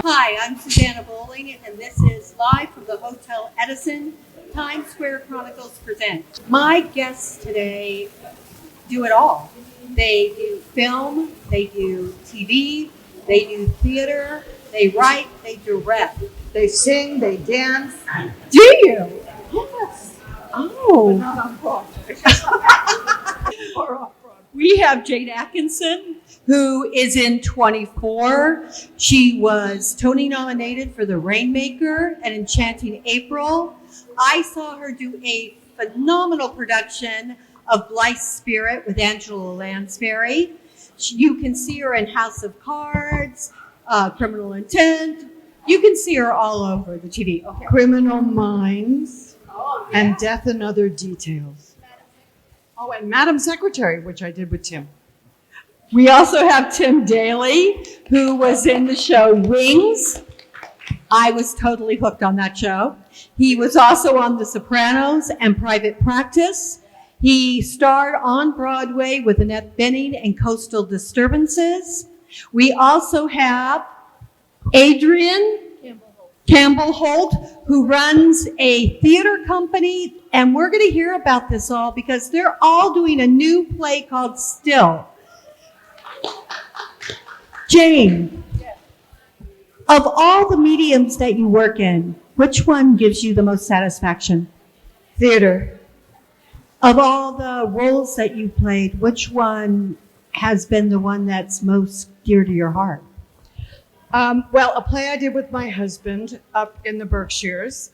Hi, I'm Susanna Bowling, and this is live from the Hotel Edison. Times Square Chronicles present. My guests today do it all. They do film, they do TV, they do theater, they write, they direct. They sing, they dance. Do you? Yes. Oh. Not on Broadway. Or off Broadway. We have Jayne Atkinson, who is in 24. She was Tony nominated for The Rainmaker and Enchanting April. I saw her do a phenomenal production of Blythe's Spirit with Angela Lansbury. You can see her in House of Cards, Criminal Intent. You can see her all over the TV. Okay. Criminal Minds and Death and Other Details. Oh, and Madam Secretary, which I did with Tim. We also have Tim Daly, who was in the show Wings. I was totally hooked on that show. He was also on The Sopranos and Private Practice. He starred on Broadway with Annette Bening and Coastal Disturbances. We also have Adrienne Campbell-Holt, who runs a theater company, and we're going to hear about this all because they're all doing a new play called Still. Jayne, of all the mediums that you work in, which one gives you the most satisfaction? Theater. Of all the roles that you've played, which one has been the one that's most dear to your heart? Well, a play I did with my husband up in the Berkshires.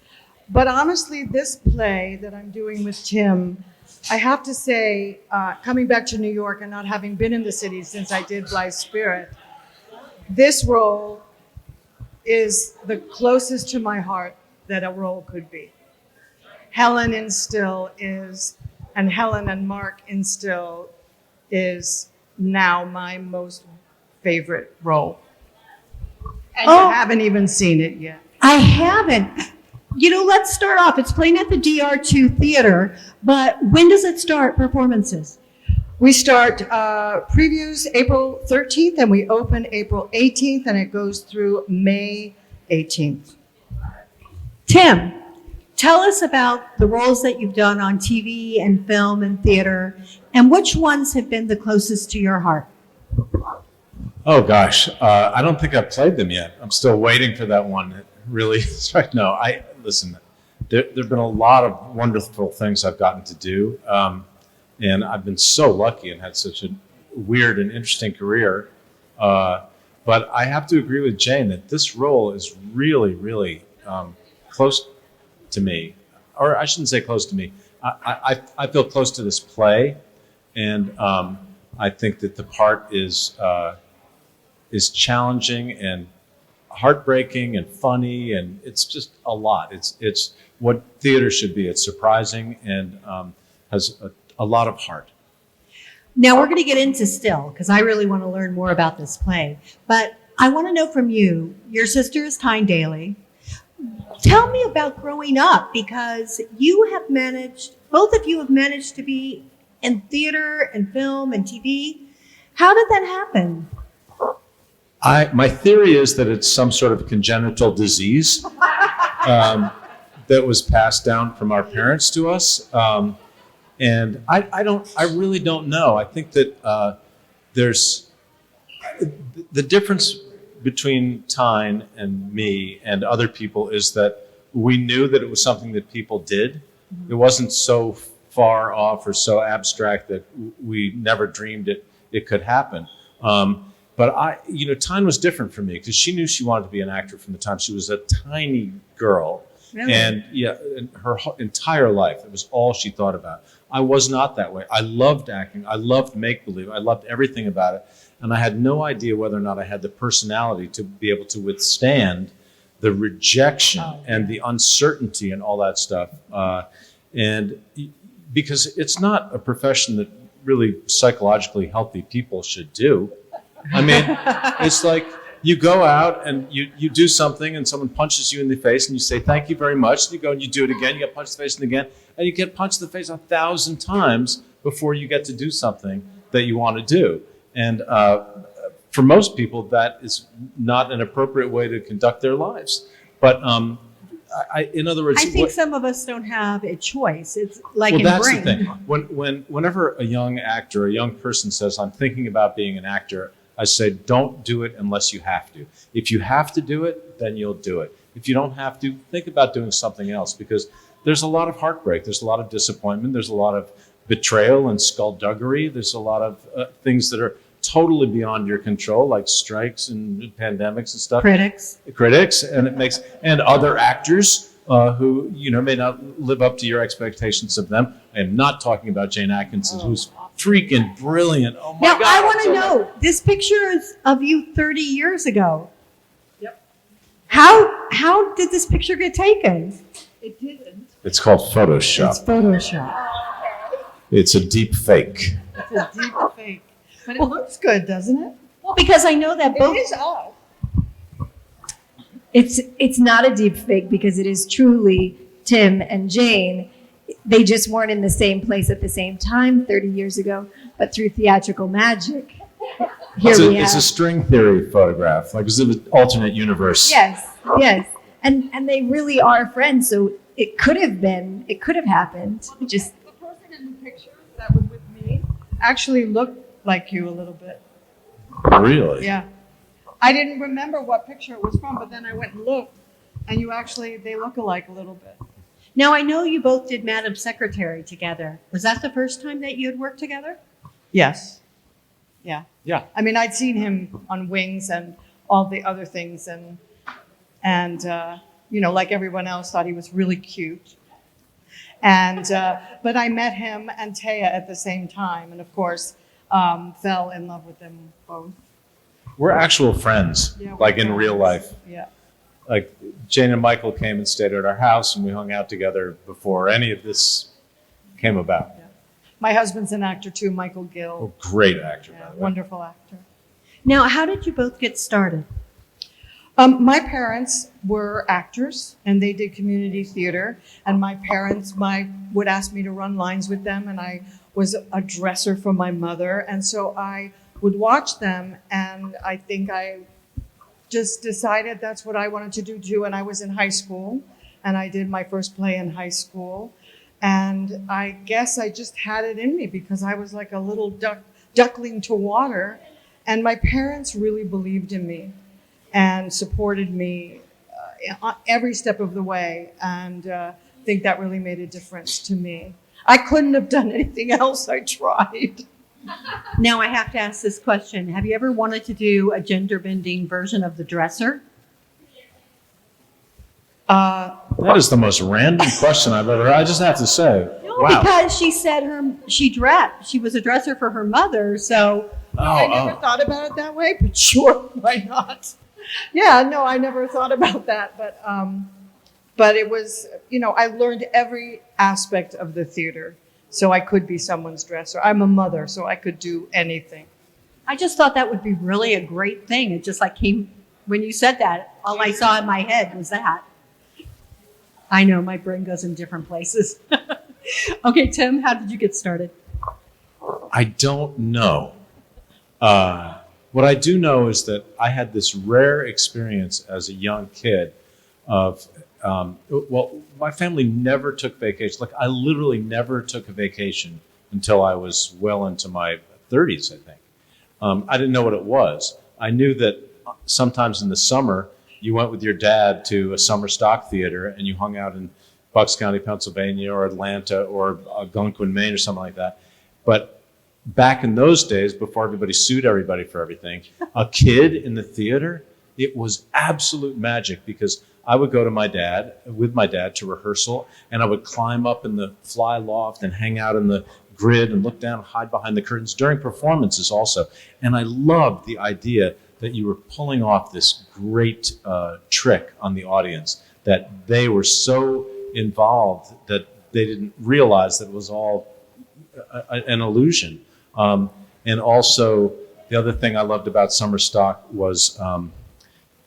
But honestly, this play that I'm doing with Tim, I have to say, coming back to New York and not having been in the city since I did Blythe's Spirit, this role is the closest to my heart that a role could be. Helen in Still is, and Helen and Mark in Still is now my most favorite role. And you haven't even seen it yet. I haven't. You know, let's start off. It's playing at the DR2 Theater, but when does it start performances? We start previews April 13th, and we open April 18th, and it goes through May 18th. Tim, tell us about the roles that you've done on TV and film and theater, and which ones have been the closest to your heart? Oh gosh, I don't think I've played them yet. I'm still waiting for that one. It really, no, listen, there've been a lot of wonderful things I've gotten to do. And I've been so lucky and had such a weird and interesting career. But I have to agree with Jayne that this role is really, really close to me. Or I shouldn't say close to me. I feel close to this play. And I think that the part is challenging and heartbreaking and funny. And it's just a lot. It's what theater should be. It's surprising and has a lot of heart. Now we're going to get into Still because I really want to learn more about this play. But I want to know from you, your sister is Tyne Daly. Tell me about growing up because you have managed, both of you have managed to be in theater and film and TV. How did that happen? My theory is that it's some sort of congenital disease that was passed down from our parents to us. And I really don't know. I think that there's the difference between Tyne and me and other people is that we knew that it was something that people did. It wasn't so far off or so abstract that we never dreamed it could happen. But Tyne was different for me because she knew she wanted to be an actor from the time she was a tiny girl. Really? And in her entire life, it was all she thought about. I was not that way. I loved acting. I loved make-believe. I loved everything about it. And I had no idea whether or not I had the personality to be able to withstand the rejection and the uncertainty and all that stuff. And because it's not a profession that really psychologically healthy people should do. I mean, it's like you go out and you do something and someone punches you in the face and you say, thank you very much. And you go and you do it again. You get punched in the face and again. And you get punched in the face 1,000 times before you get to do something that you want to do. And for most people, that is not an appropriate way to conduct their lives. But in other words, I think some of us don't have a choice. It's like well, in that's brain. the thing. Whenever a young actor, a young person says, "I'm thinking about being an actor," I say, "Don't do it unless you have to. If you have to do it, then you'll do it. If you don't have to, think about doing something else, because there's a lot of heartbreak, there's a lot of disappointment, there's a lot of betrayal and skullduggery. There's a lot of things that are totally beyond your control, like strikes and pandemics and stuff. Critics, and other actors who may not live up to your expectations of them. I am not talking about Jayne Atkinson, who's freaking brilliant. Oh my Now, God! I want to know, this picture is of you 30 years ago. Yep. How did this picture get taken? It didn't. It's called Photoshop. It's Photoshop. It's a deep fake. It's a deep fake. But it looks good, doesn't it? Well, because I know that both. It is odd. It's not a deep fake because it is truly Tim and Jayne. They just weren't in the same place at the same time 30 years ago, but through theatrical magic, It's a string theory photograph, like it's an alternate universe. Yes. And they really are friends, so it could have happened. It just The person in the picture that was with me actually looked like you a little bit. Really? Yeah. I didn't remember what picture it was from, but then I went and looked, and they look alike a little bit. Now, I know you both did Madam Secretary together. Was that the first time that you had worked together? Yes. Yeah. Yeah. I mean, I'd seen him on Wings and all the other things, and like everyone else, thought he was really cute. And but I met him and Taya at the same time, and of course, fell in love with them both. We're actual friends, Yeah, like we're in real friends. life. Yeah. Like Jane and Michael came and stayed at our house, and we hung out together before any of this came about. My husband's an actor too, Michael Gill. A great actor, Yeah, by the way. wonderful actor. Now, how did you both get started? My parents were actors, and they did community theater. And my parents would ask me to run lines with them, and I was a dresser for my mother. And so I would watch them, and I think I just decided that's what I wanted to do too. And I was in high school, and I did my first play in high school. And I guess I just had it in me because I was like a little duckling to water. And my parents really believed in me and supported me every step of the way. And I think that really made a difference to me. I couldn't have done anything else. I tried. Now, I have to ask this question. Have you ever wanted to do a gender-bending version of The Dresser? That is the most random question I've ever heard. I just have to say, wow. Because she said she was a dresser for her mother, so I never thought about it that way, but sure, why not? Yeah, no, I never thought about that, but it was, I learned every aspect of the theater, so I could be someone's dresser. I'm a mother, so I could do anything. I just thought that would be really a great thing. It just came, when you said that, all I saw in my head was that. I know, my brain goes in different places. Okay, Tim, how did you get started? I don't know. What I do know is that I had this rare experience as a young kid of, my family never took vacation. Like, I literally never took a vacation until I was well into my 30s, I think. I didn't know what it was. I knew that sometimes in the summer, you went with your dad to a summer stock theater and you hung out in Bucks County, Pennsylvania, or Atlanta, or Algonquin, Maine, or something like that. But back in those days, before everybody sued everybody for everything, a kid in the theater, it was absolute magic because I would go to with my dad to rehearsal, and I would climb up in the fly loft and hang out in the grid and look down and hide behind the curtains during performances also. And I loved the idea that you were pulling off this great trick on the audience, that they were so involved that they didn't realize that it was all an illusion. And also, the other thing I loved about summer stock was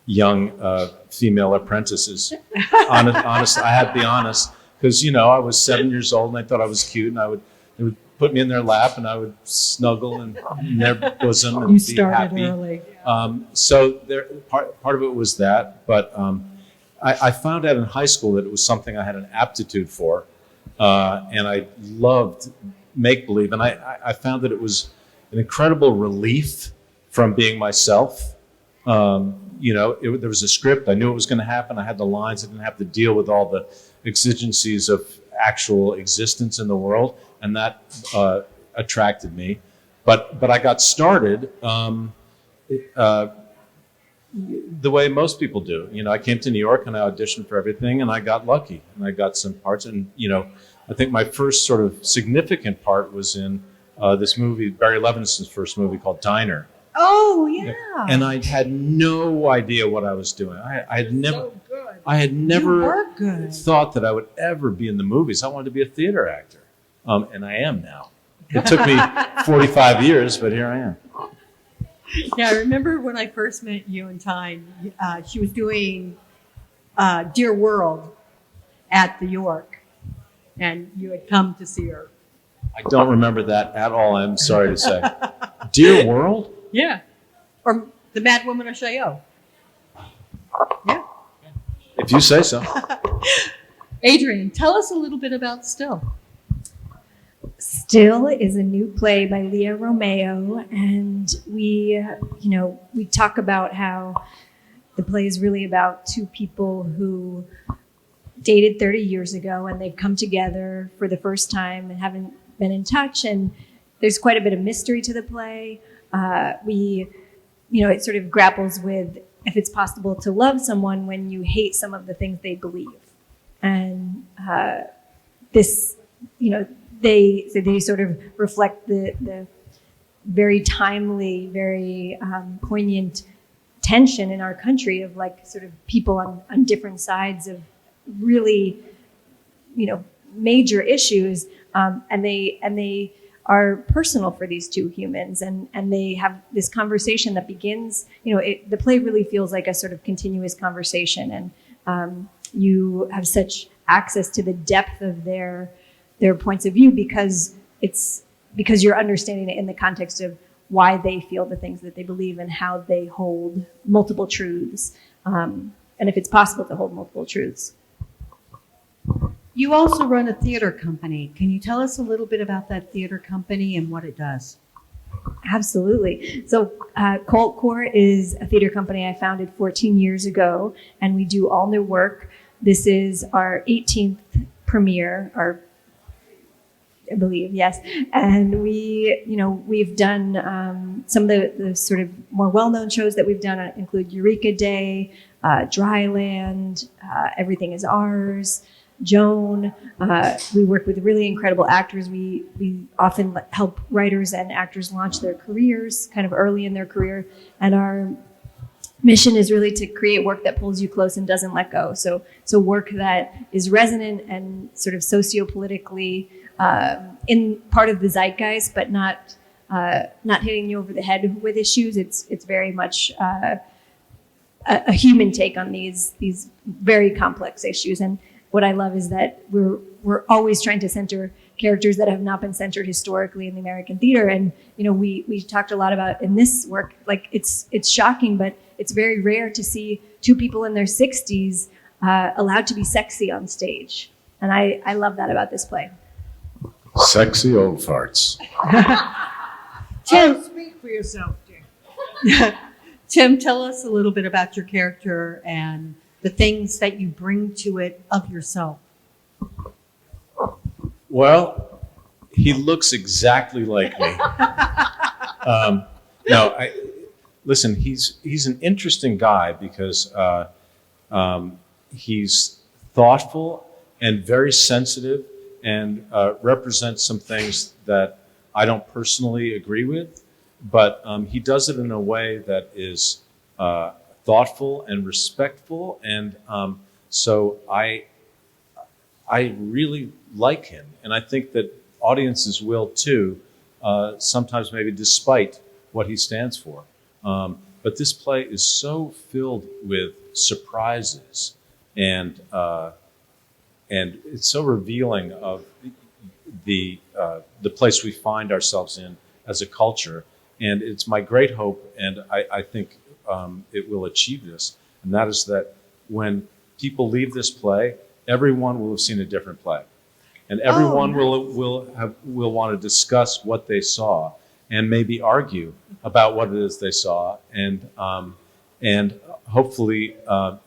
young female apprentices. Honest, I had to be honest, because I was 7 years old and I thought I was cute, and they would put me in their lap, and I would snuggle in their bosom and You be started happy. early. So part of it was that, but I found out in high school that it was something I had an aptitude for, and I loved make-believe, and I found that it was an incredible relief from being myself. There was a script. I knew it was going to happen. I had the lines. I didn't have to deal with all the exigencies of actual existence in the world, and that attracted me. But I got started the way most people do. I came to New York and I auditioned for everything, and I got lucky, and I got some parts. And I think my first sort of significant part was in this movie, Barry Levinson's first movie called Diner. Oh, yeah. And I had no idea what I was doing. I had never You were good. thought that I would ever be in the movies. I wanted to be a theater actor, and I am now. It took me 45 years, but here I am. Yeah, I remember when I first met you and Tyne, she was doing Dear World at the York, and you had come to see her. I don't remember that at all, I'm sorry to say. Dear World? Yeah. Or The Mad Woman of Chaillot. Yeah. If you say so. Adrienne, tell us a little bit about Still. Still is a new play by Lia Romeo, and we talk about how the play is really about two people who dated 30 years ago, and they've come together for the first time and haven't been in touch, and there's quite a bit of mystery to the play. It sort of grapples with if it's possible to love someone when you hate some of the things they believe. And they sort of reflect the very timely, very poignant tension in our country of sort of people on different sides of really, major issues. And they are personal for these two humans, and they have this conversation that begins, the play really feels like a sort of continuous conversation, and you have such access to the depth of their points of view because you're understanding it in the context of why they feel the things that they believe and how they hold multiple truths, and if it's possible to hold multiple truths. You also run a theater company. Can you tell us a little bit about that theater company and what it does? Absolutely. So Colt Core is a theater company I founded 14 years ago, and we do all new work. This is our 18th premiere, I believe, yes. And we've done some of the sort of more well-known shows that we've done include Eureka Day, Dryland, Everything Is Ours, Joan. We work with really incredible actors. We often help writers and actors launch their careers kind of early in their career. And our mission is really to create work that pulls you close and doesn't let go. So work that is resonant and sort of socio-politically in part of the zeitgeist, but not hitting you over the head with issues. It's very much a human take on these very complex issues. And what I love is that we're always trying to center characters that have not been centered historically in the American theater. And we talked a lot about in this work, like it's shocking, but it's very rare to see two people in their 60s allowed to be sexy on stage. And I love that about this play. Sexy old farts. Tim, speak for yourself, Jim. Tim, tell us a little bit about your character and the things that you bring to it of yourself. Well, he looks exactly like me. Listen, he's an interesting guy because he's thoughtful and very sensitive and represents some things that I don't personally agree with, but he does it in a way that is thoughtful and respectful, and so I really like him, and I think that audiences will too, sometimes maybe despite what he stands for. But this play is so filled with surprises, and it's so revealing of the place we find ourselves in as a culture. And it's my great hope, and I think it will achieve this, and that is that when people leave this play, everyone will have seen a different play. And everyone will want to discuss what they saw and maybe argue about what it is they saw, and hopefully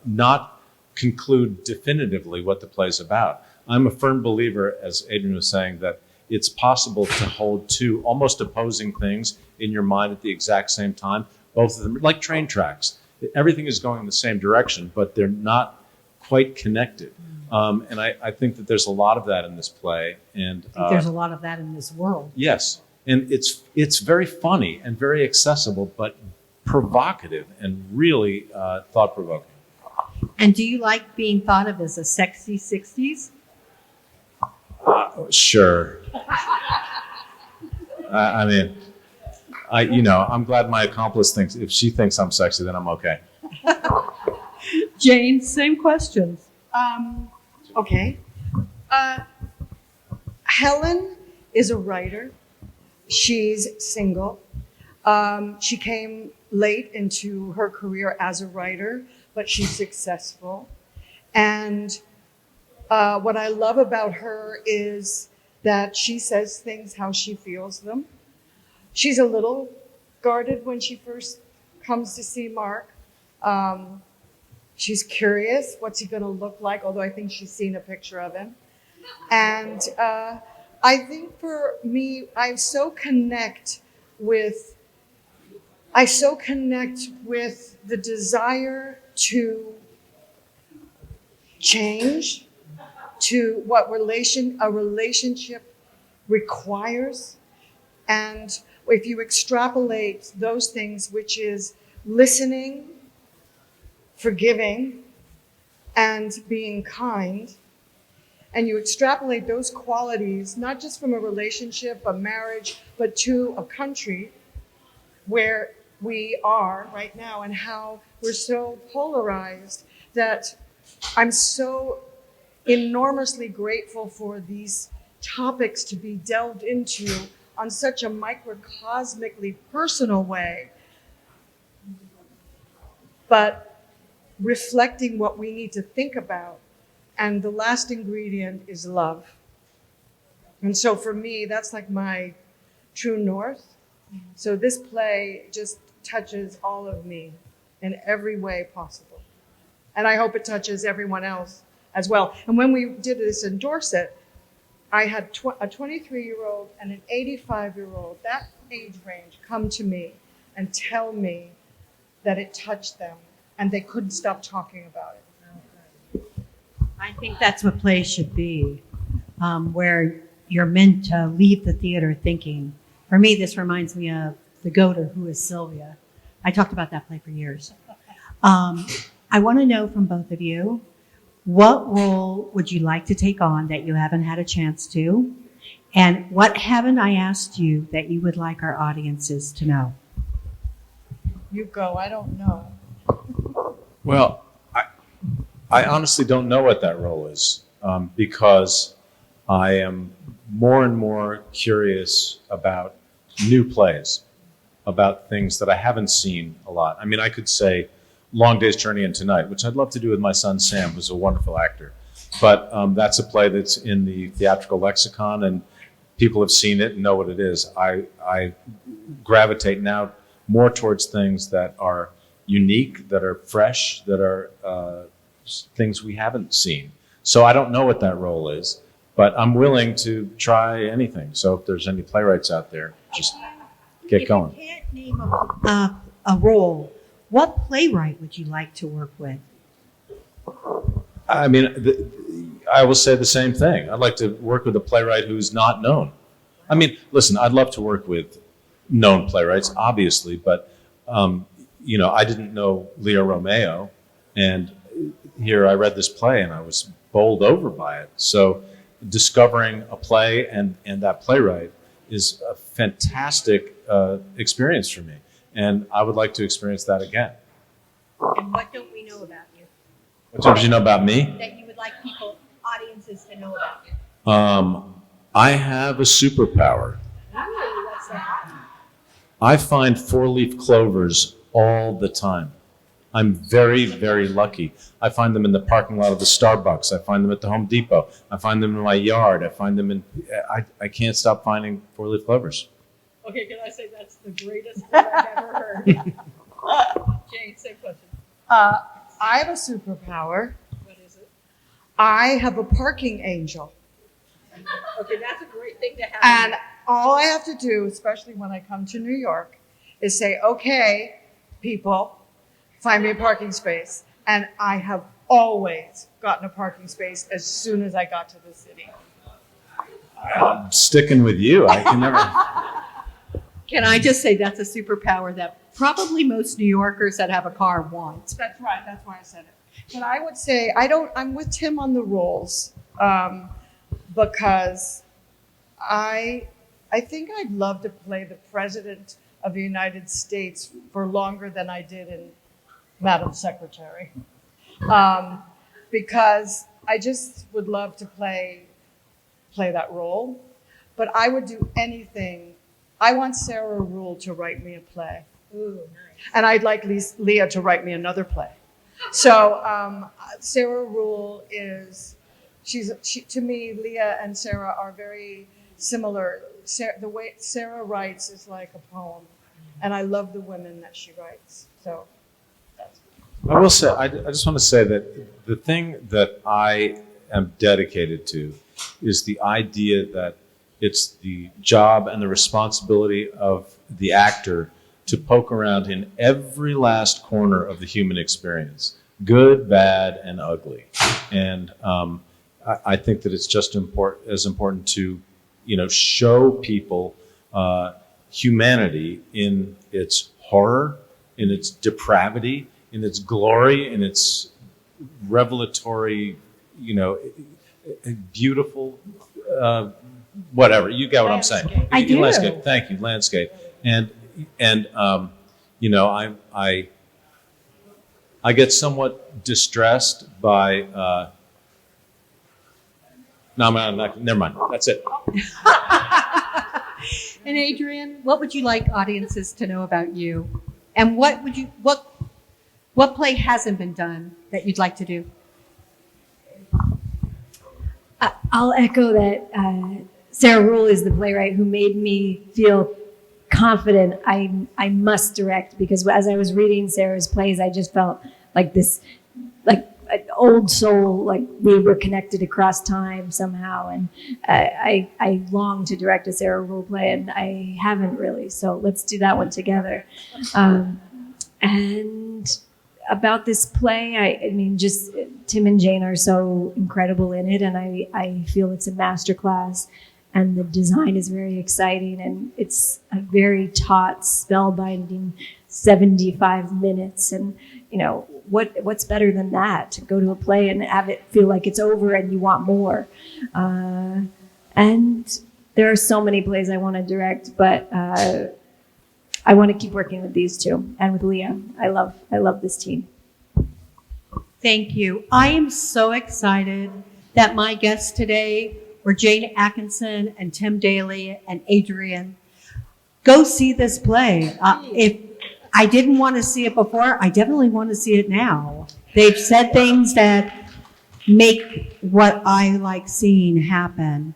not conclude definitively what the play's about. I'm a firm believer, as Adrienne was saying, that it's possible to hold two almost opposing things in your mind at the exact same time. Both of them, like train tracks. Everything is going in the same direction, but they're not quite connected. And I think that there's a lot of that in this play. And I think there's a lot of that in this world. yes, and it's very funny and very accessible, but provocative and really thought-provoking. And do you like being thought of as a sexy 60s? Sure. I mean, I'm glad my accomplice thinks, if she thinks I'm sexy, then I'm okay. Jane, same questions. Okay. Helen is a writer. She's single. She came late into her career as a writer, but she's successful. And what I love about her is that she says things how she feels them. She's a little guarded when she first comes to see Mark. She's curious, what's he going to look like? Although I think she's seen a picture of him. And I think for me, I so connect with the desire to change, to what a relationship requires. And if you extrapolate those things, which is listening, forgiving, and being kind, and you extrapolate those qualities, not just from a relationship, a marriage, but to a country where we are right now and how we're so polarized, that I'm so enormously grateful for these topics to be delved into on such a microcosmically personal way, but reflecting what we need to think about. And the last ingredient is love. And so for me, that's like my true north. So this play just touches all of me in every way possible. And I hope it touches everyone else as well. And when we did this in Dorset, I had a 23-year-old and an 85-year-old, that age range, come to me and tell me that it touched them and they couldn't stop talking about it. I think that's what plays should be, where you're meant to leave the theater thinking. For me, this reminds me of The Goater, who is Sylvia. I talked about that play for years. I want to know from both of you, what role would you like to take on that you haven't had a chance to? And what haven't I asked you that you would like our audiences to know? You go, I don't know. Well, I honestly don't know what that role is, because I am more and more curious about new plays, about things that I haven't seen a lot. I mean, I could say Long Day's Journey into Night, which I'd love to do with my son Sam, who's a wonderful actor. But that's a play that's in the theatrical lexicon, and people have seen it and know what it is. I gravitate now more towards things that are unique, that are fresh, that are things we haven't seen. So I don't know what that role is, but I'm willing to try anything. So if there's any playwrights out there, just get going. If you can't name a role, what playwright would you like to work with? I mean, I will say the same thing. I'd like to work with a playwright who's not known. I mean, listen, I'd love to work with known playwrights, obviously, but I didn't know Lia Romeo, and here I read this play and I was bowled over by it. So discovering a play and that playwright is a fantastic experience for me, and I would like to experience that again. And what don't we know about you? What did you know about me? That you would like audiences to know about you? I have a superpower. I find four-leaf clovers all the time. I'm very, very lucky. I find them in the parking lot of the Starbucks. I find them at the Home Depot. I find them in my yard. I find them in, I can't stop finding four-leaf clovers. Okay, can I say that's the greatest thing I've ever heard? Jane, same question. I have a superpower. What is it? I have a parking angel. Okay, that's a great thing to have. And all I have to do, especially when I come to New York, is say, okay, people, find me a parking space. And I have always gotten a parking space as soon as I got to the city. I'm sticking with you. I can never. Can I just say that's a superpower that probably most New Yorkers that have a car want. That's right. That's why I said it. But I would say I'm with Tim on the rules because I think I'd love to play the President of the United States for longer than I did in Madam Secretary. Because I just would love to play that role. But I would do anything. I want Sarah Rule to write me a play. Ooh, nice. And I'd like Lia to write me another play. So Sarah Rule is, to me, Lia and Sarah are very similar. The way Sarah writes is like a poem. And I love the women that she writes. So that's I will say, I just want to say that the thing that I am dedicated to is the idea that it's the job and the responsibility of the actor to poke around in every last corner of the human experience, good, bad, and ugly. And I think that it's just as important to, show people humanity in its horror, in its depravity, in its glory, in its revelatory, beautiful, whatever. You get what I'm saying. I do. Landscape. Thank you. Landscape. And I get somewhat distressed by. No, I'm not. Never mind. That's it. And Adrienne, what would you like audiences to know about you? And what play hasn't been done that you'd like to do? I'll echo that Sarah Rule is the playwright who made me feel confident I must direct, because as I was reading Sarah's plays, I just felt like this, like an old soul, like we were connected across time somehow. And I long to direct a Sarah Rule play, and I haven't really. So let's do that one together. And about this play, I mean, just Tim and Jane are so incredible in it, and I feel it's a masterclass. And the design is very exciting, and it's a very taut, spellbinding 75 minutes. And, what's better than that? To go to a play and have it feel like it's over and you want more. And there are so many plays I want to direct, but I want to keep working with these two and with Lia. I love this team. Thank you. I am so excited that my guests today were Jayne Atkinson and Tim Daly and Adrienne. Go see this play. If I didn't want to see it before, I definitely want to see it now. They've said things that make what I like seeing happen.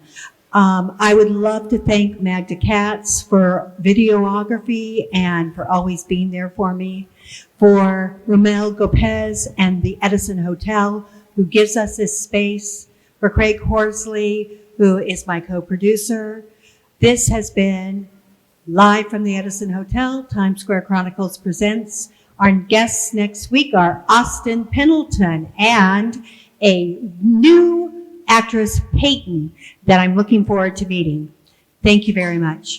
I would love to thank Magda Katz for videography and for always being there for me, for Romel Gopez and the Edison Hotel, who gives us this space, for Craig Horsley, who is my co-producer. This has been live from the Edison Hotel. Times Square Chronicles presents. Our guests next week are Austin Pendleton and a new actress, Peyton, that I'm looking forward to meeting. Thank you very much.